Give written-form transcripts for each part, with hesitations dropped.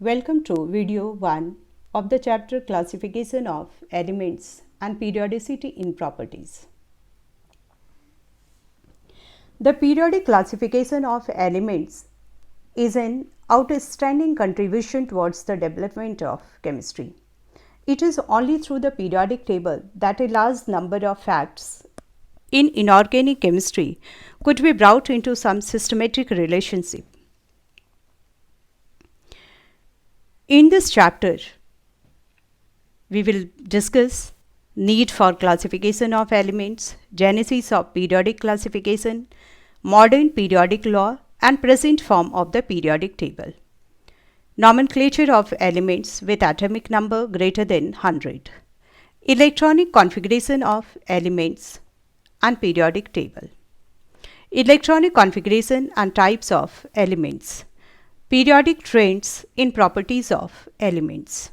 Welcome to video 1 of the chapter Classification of Elements and Periodicity in Properties. The periodic classification of elements is an outstanding contribution towards the development of chemistry. It is only through the periodic table that a large number of facts in inorganic chemistry could be brought into some systematic relationship. In this chapter, we will discuss need for classification of elements, genesis of periodic classification, modern periodic law, and present form of the periodic table. Nomenclature of elements with atomic number greater than 100. Electronic configuration of elements and periodic table. Electronic configuration and types of elements. Periodic trends in properties of elements.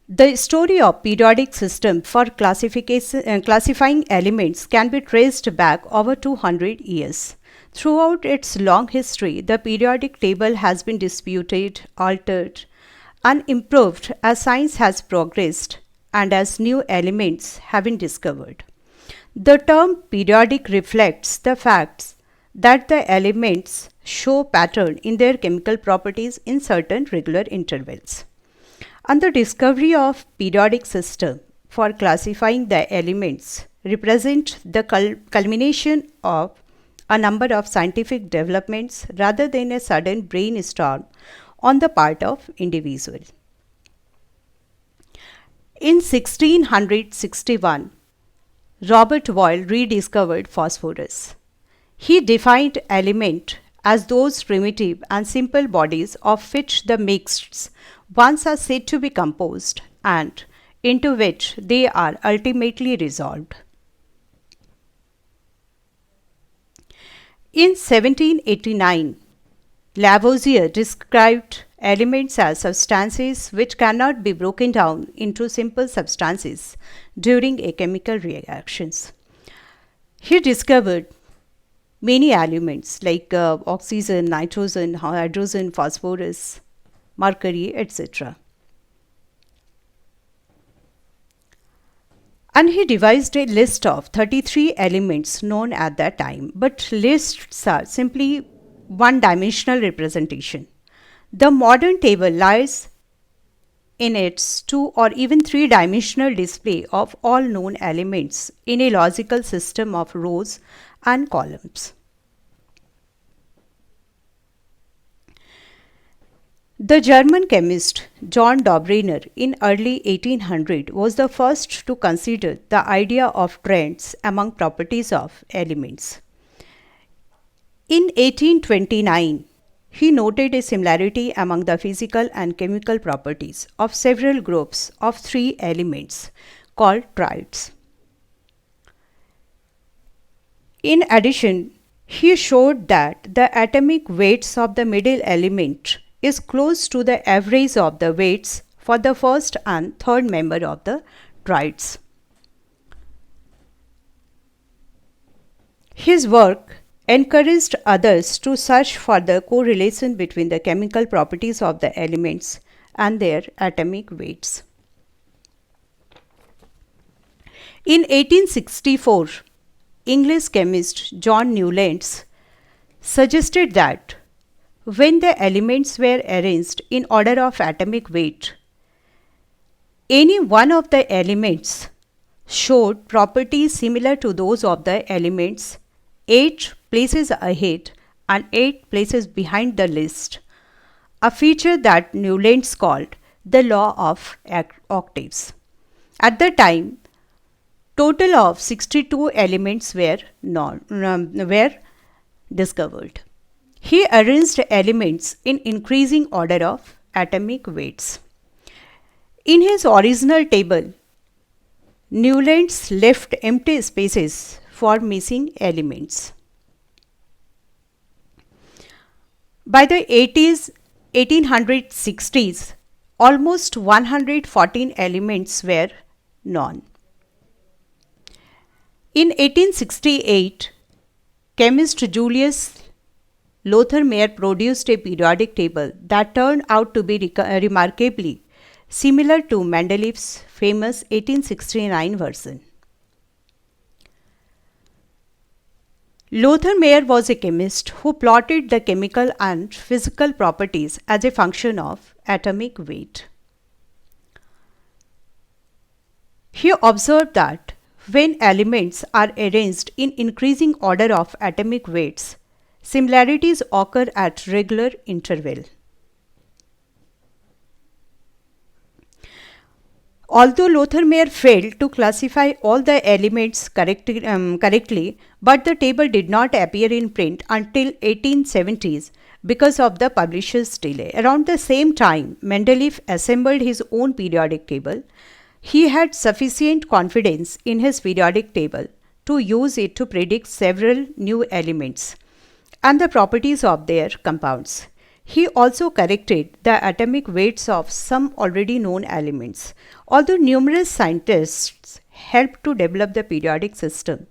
The story of periodic system for classifying elements can be traced back over 200 years. Throughout its long history, the periodic table has been disputed, altered, and improved as science has progressed and as new elements have been discovered. The term periodic reflects the facts that the elements show pattern in their chemical properties in certain regular intervals. And the discovery of periodic system for classifying the elements represent the culmination of a number of scientific developments rather than a sudden brainstorm on the part of individual. In 1661, Robert Boyle rediscovered phosphorus. He defined element as those primitive and simple bodies of which the mixed ones are said to be composed and into which they are ultimately resolved. In 1789, Lavoisier described elements as substances which cannot be broken down into simple substances during a chemical reactions. He discovered many elements like oxygen, nitrogen, hydrogen, phosphorus, mercury, etc. And he devised a list of 33 elements known at that time, but lists are simply one-dimensional representation. The modern table lies in its 2 or even 3-dimensional display of all known elements in a logical system of rows and columns. The German chemist John Dobryner in early 1800 was the first to consider the idea of trends among properties of elements. In 1829, he noted a similarity among the physical and chemical properties of several groups of 3 elements called triads. In addition, he showed that the atomic weights of the middle element is close to the average of the weights for the first and third member of the triads. His work encouraged others to search for the correlation between the chemical properties of the elements and their atomic weights. In 1864, English chemist John Newlands suggested that when the elements were arranged in order of atomic weight, any one of the elements showed properties similar to those of the elements 8 places ahead and 8 places behind the list, a feature that Newlands called the law of octaves. At the time, total of 62 elements were discovered. He arranged elements in increasing order of atomic weights. In his original table, Newlands left empty spaces for missing elements. By the 1860s, almost 114 elements were known. In 1868, chemist Julius Lothar Meyer produced a periodic table that turned out to be remarkably similar to Mendeleev's famous 1869 version. Lothar Meyer was a chemist who plotted the chemical and physical properties as a function of atomic weight. He observed that when elements are arranged in increasing order of atomic weights, similarities occur at regular interval. Although Lothar Meyer failed to classify all the elements correctly, but the table did not appear in print until 1870s because of the publisher's delay. Around the same time, Mendeleev assembled his own periodic table. He had sufficient confidence in his periodic table to use it to predict several new elements and the properties of their compounds. He also corrected the atomic weights of some already known elements. Although numerous scientists helped to develop the periodic system,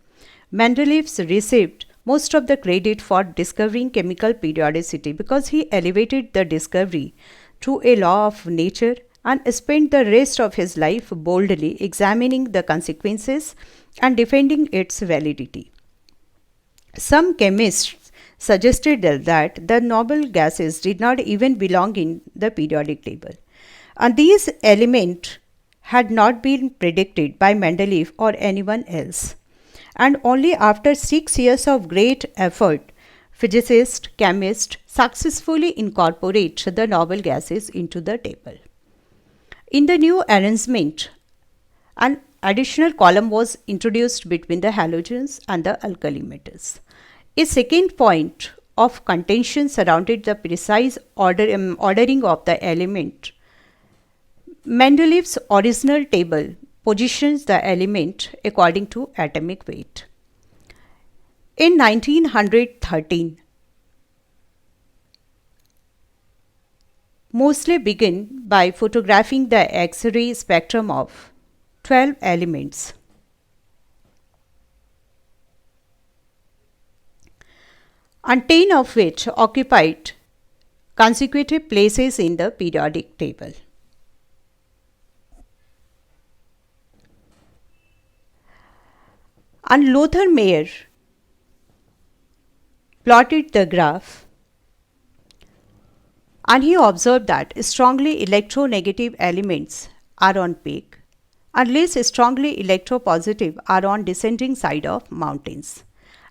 Mendeleev received most of the credit for discovering chemical periodicity because he elevated the discovery to a law of nature and spent the rest of his life boldly examining the consequences and defending its validity. Some chemists suggested that the noble gases did not even belong in the periodic table, and these elements had not been predicted by Mendeleev or anyone else. And only after 6 years of great effort, physicists, chemists successfully incorporate the noble gases into the table. In the new arrangement, an additional column was introduced between the halogens and the alkali metals. A second point of contention surrounded the precise ordering of the element. Mendeleev's original table positions the element according to atomic weight. In 1913, Moseley began by photographing the X-ray spectrum of 12 elements. And 10 of which occupied consecutive places in the periodic table. And Lothar Meyer plotted the graph, and he observed that strongly electronegative elements are on peak and less strongly electropositive are on descending side of mountains,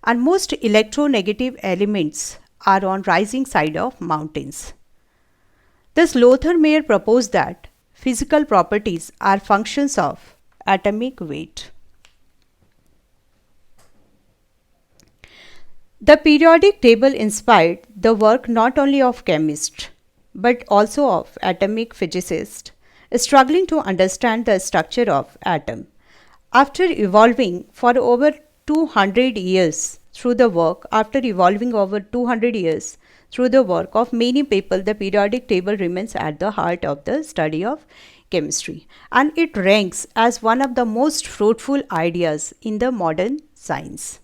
and most electronegative elements are on rising side of mountains. Thus, Lothar Meyer proposed that physical properties are functions of atomic weight. The periodic table inspired the work not only of chemists but also of atomic physicists struggling to understand the structure of atom. After evolving over 200 years through the work of many people, the periodic table remains at the heart of the study of chemistry, and it ranks as one of the most fruitful ideas in the modern science.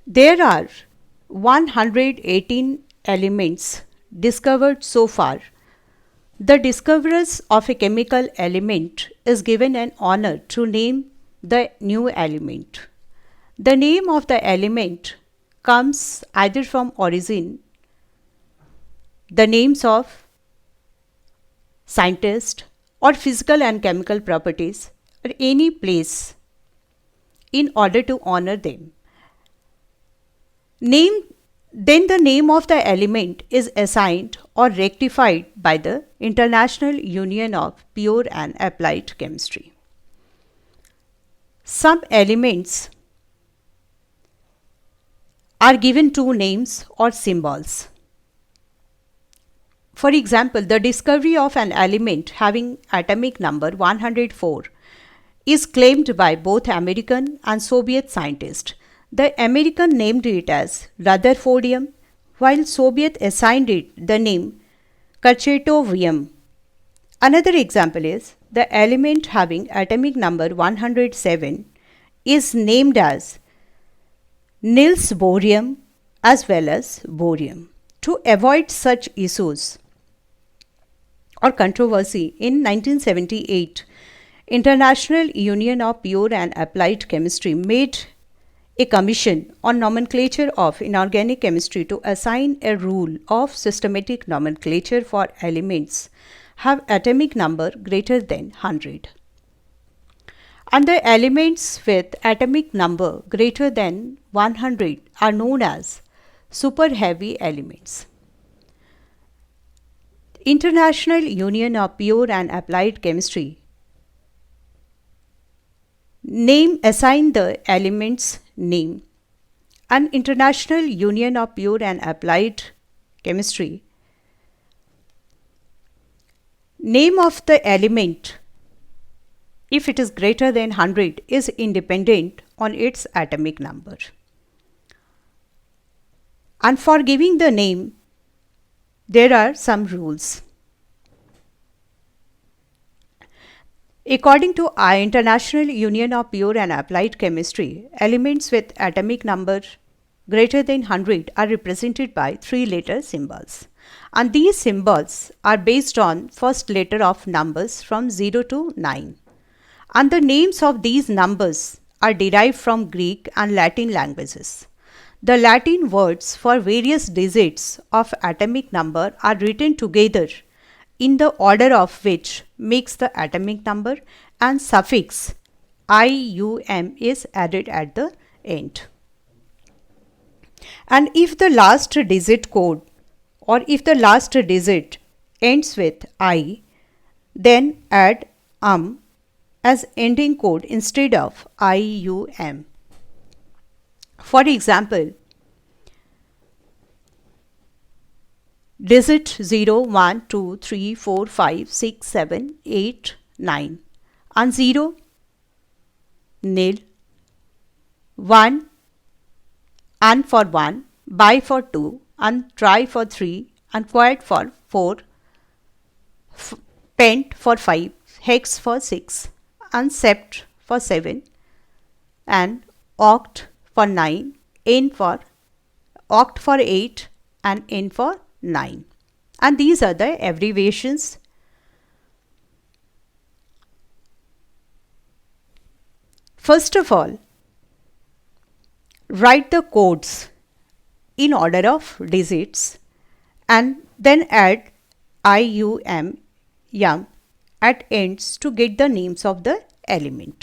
There are 118 elements discovered so far. The discoverers of a chemical element is given an honor to name the new element. The name of the element comes either from origin, the names of scientists, or physical and chemical properties, or any place in order to honor them. Then the name of the element is assigned or rectified by the International Union of Pure and Applied Chemistry. Some elements are given two names or symbols. For example, the discovery of an element having atomic number 104 is claimed by both American and Soviet scientists. The American named it as Rutherfordium, while Soviet assigned it the name Kurchatovium. Another example is the element having atomic number 107 is named as Niels Bohrium as well as borium. To avoid such issues or controversy, in 1978, International Union of Pure and Applied Chemistry made a commission on nomenclature of inorganic chemistry to assign a rule of systematic nomenclature for elements have atomic number greater than 100. And the elements with atomic number greater than 100 are known as super heavy elements. International Union of Pure and Applied Chemistry assign the elements name, and International Union of Pure and Applied Chemistry name of the element, if it is greater than 100, is independent on its atomic number. And for giving the name, there are some rules. According to our International Union of Pure and Applied Chemistry, elements with atomic number greater than 100 are represented by 3-letter symbols. And these symbols are based on first letter of numbers from 0 to 9. And the names of these numbers are derived from Greek and Latin languages. The Latin words for various digits of atomic number are written together in the order of which makes the atomic number, and suffix IUM is added at the end. And if the last digit code or if the last digit ends with I, then add as ending code instead of IUM. For example, digit 0, 1, 2, 3, 4, 5, 6, 7, 8, 9, and 0, nil, 1, and for 1, bi for 2, and tri for 3, and quad for 4, pent for 5, hex for 6, and sept for 7, and oct for 9, oct for 8, and n for 9. And these are the abbreviations. First of all, write the codes in order of digits and then add IUM at ends to get the names of the element.